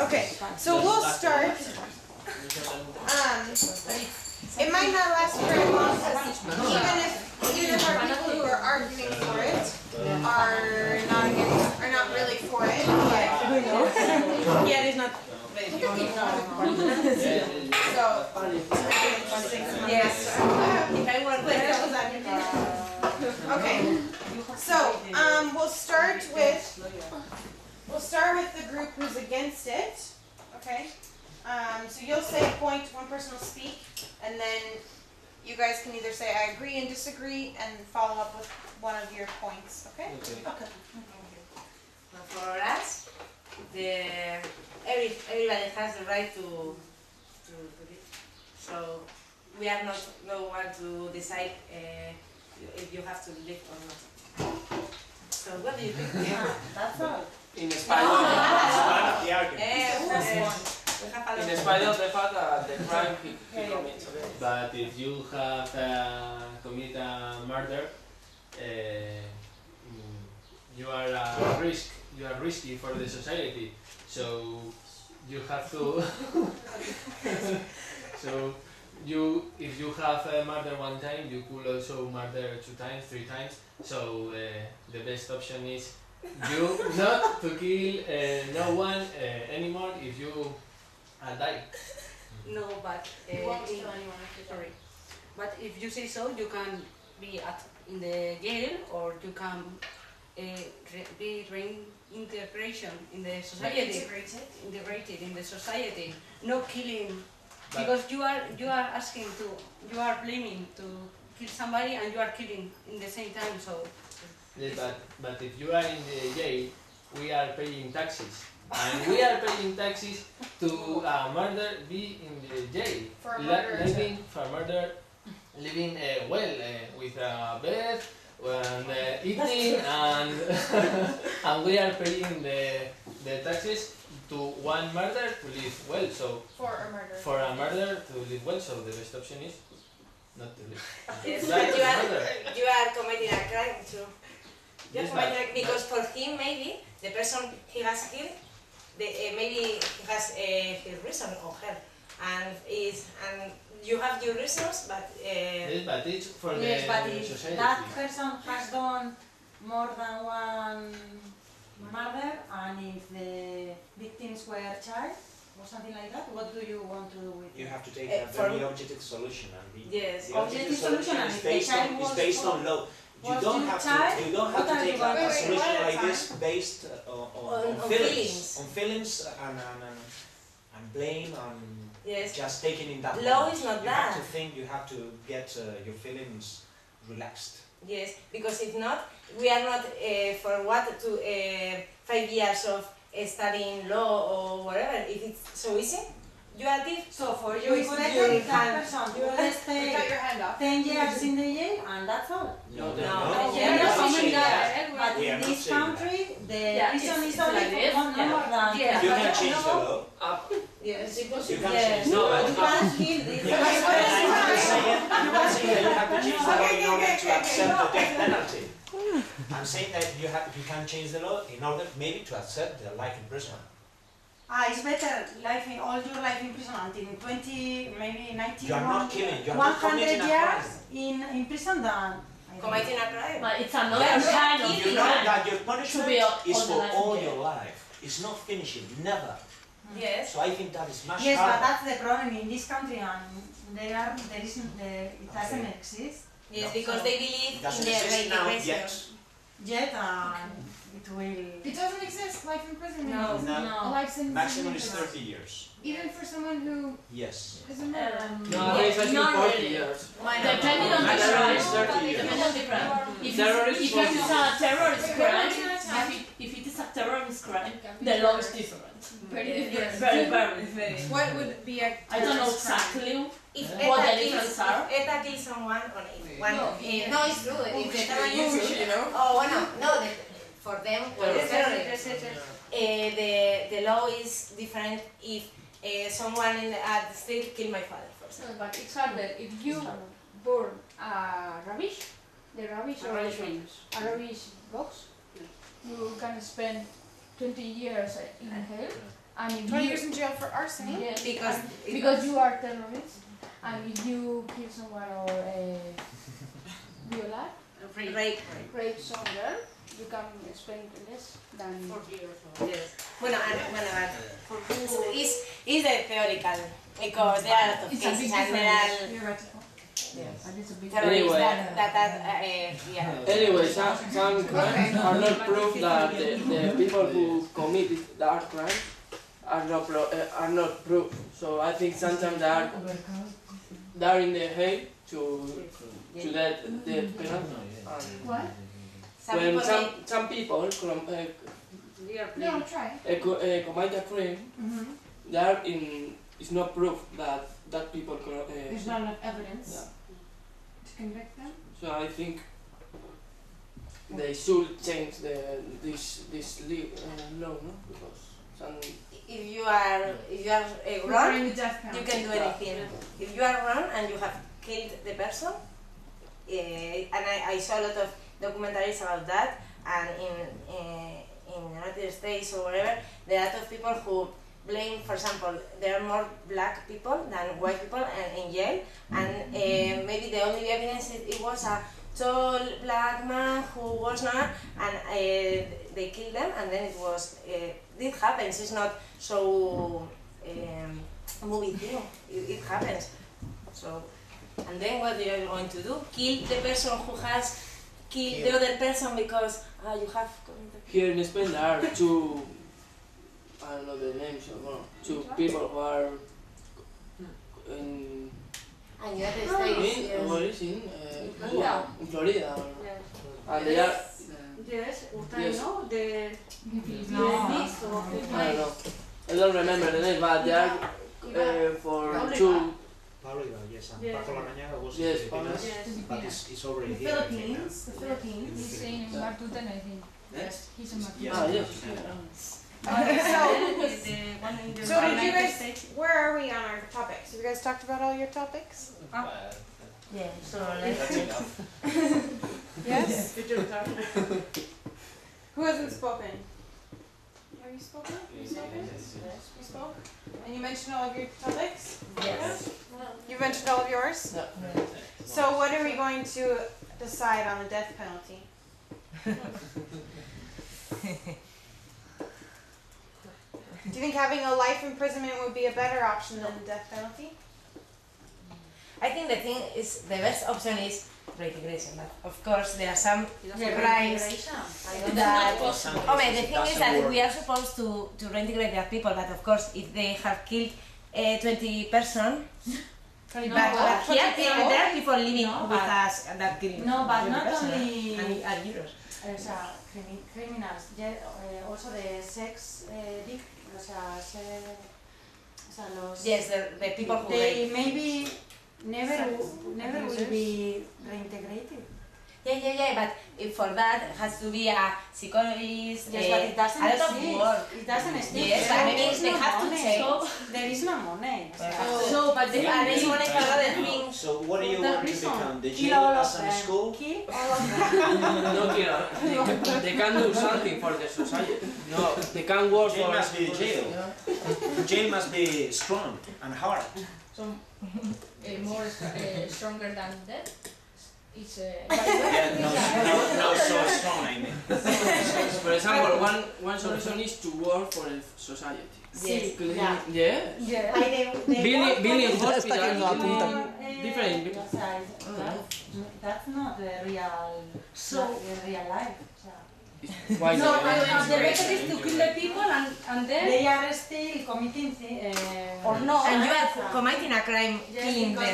Okay, so we'll start. It might not last very long because even if either of our people who are arguing for it are not really for it, but yeah, it's not. So yes, if I want to okay. So we'll start with the group who's against it. Okay. So you'll say a point, one person will speak, and then you guys can either say I agree and disagree and follow up with one of your points, okay? Okay. For us, everybody has the right to live. So we are not no one to decide if you have to live or not. So what do you think? That's all. In spite of the argument. In spite of the fact that the crime he commits. But if you have committed a murder, you are a risk. You are risky for the society. So you have to. So if you have murder one time, you could also murder 2 times, 3 times. So the best option is you not to kill no one anymore if you die. No, but sorry. But if you say so, you can be in the jail, or you can be reintegration in the society. Integrated in the society. No killing, because you are asking to, you are blaming to kill somebody and you are killing in the same time. So. Yes, but if you are in the jail, we are paying taxes. And we are paying taxes to murder be in the jail. For a murder. Living well, with a bed, and eating, and and we are paying the taxes to one murder to live well. So for a murder. For a murder to live well, so the best option is not to live. Yes, but you are committing a crime too. Yes, because for him maybe the person he has killed, maybe he has his reason or her, and you have your reasons, but yes, but it's for yes, but the if society. that person has done more than one murder, and if the victims were child or something like that, what do you want to do with You it? have to take a very objective solution, and yes, the objective solution and is if the child was based on law. You don't have to take a solution like this based on feelings and blame and just taking in that law moment. is not you that. have to think, you have to get your feelings relaxed. Yes, because if not, we are not for what to 5 years of studying law or whatever. If it's so easy, you are thief. So for you, it's better if that person will stay 10 years in the jail, and that's all. No. But in this country, the prison is only for no more than. You can change the law. Yes, You can change yes. the law. You can't kill this. I'm not saying that you have to change the law in order to accept the death penalty. I'm saying that you can change the law in order maybe to accept the life imprisonment. It's better all your life in prison until 20, maybe 90, You are not killing, you are not 100 committing a years crime. in prison than committing a crime. But it's another kind of You know that your punishment is for all your your life. It's not finishing, never. Yes. So I think that is much yes, harder. but that's the problem in this country, and it doesn't exist. Yes, No. because they believe It doesn't in the exist now reintegration. yet. It will. It doesn't exist, life imprisonment. No. A life sentence. Maximum is 30 years. Even for someone who Yes. is a murderer. Nowadays I think 40 years. Depending on the Maximum crime. is 30 years. Depending on the crime. If Terrorist it is a terrorist crime, Okay. if it is a terrorist crime, the law is different. Very different. Very. What would be a I don't know terrorist crime? exactly If what the ETA difference are. kills someone, or if one No, it's true. If if they use, you know. oh, well, no, for them, the law is different if someone at the street killed my father, for example. No, but it's harder if you burn rubbish, the rubbish or a rubbish box, you can spend 20 years in hell, and if 20 you, years in jail for arson. yes, Because you are terrorist, and if you kill someone or violar, rape some girl, you can spend less than 4 years or yes. Bueno, it's the theoretical because there are a lot of It's a cases big and there are theoretical. yes. And it's a big terrorists Anyway. yeah. Anyway, some crimes are not proof that the people who committed that crime are not proof. So I think sometimes they are in the hate to that penalty. What? When some people No, try. commit a crime, they are in. It's not proof that people. There's not enough evidence to convict them. So I think they should change this law, no? Because some If you are wrong, Referring the death you penalty. can do anything. If you are wrong and you have killed the person, and I saw a lot of documentaries about that, and in the United States or wherever, there are a lot of people who blame, for example, there are more black people than white people in jail, and maybe the only evidence it was a tall black man who was not, and they killed them, and then it was, it happens, it's not so movie thing, it happens. So, and then what are you going to do? Kill the person who has killed the other person because you have committed. here in Spain there are two, I don't know the names, two people who are in And United States, yes. In Florida, and they are. Yes, Yes. no, the No. I don't know. I don't remember the name, but they are for two. Florida, yes, and Yes. Paco La Mañana was Yes, in Filipinas, Yes. but it's already The here. I think, Philippines, the Philippines. He's saying in Martuten, I think. Yes. He's in Martuten. Ah, yes. So did you guys, where are we on our topics? Have you guys talked about all your topics? Yeah, so let's Yes? Who hasn't spoken? Have you spoken? You spoken? You spoke? And you mentioned all of your topics? yes. You mentioned all of yours? Yeah. So what are we going to decide on the death penalty? Do you think having a life imprisonment would be a better option than the death penalty? I think the thing is, the best option is reintegration, but of course there are some crimes that, the thing is that we are supposed to reintegrate their people, but of course if they have killed 20 persons, but here there are people living with us that killed No, but 20 not persons, only and are Euros. criminals, also the sex los Yes, the people who they rape. maybe never will be reintegrated. Yeah, but if for that it has to be a psychologist, Yes, but it doesn't a lot of exist. work. It doesn't exist. Yes, but maybe There is they no have to money. change. There is no money. But there is money for other things. So what do you want to become? The Kill jail all of as a them. school? Kill all of them. No, they can do something for the society. No, they can work Jail for. must be jail. Jail must be strong and hard. So, more stronger than death. It's Yeah, no, so strong, I mean. For example, one solution is to work for the society. Yes. Yeah. Building hospitals, different. That's not the real life. Why No, not? the better is to kill the people and then They are still committing or no. And you are committing a crime, Yes, killing because them.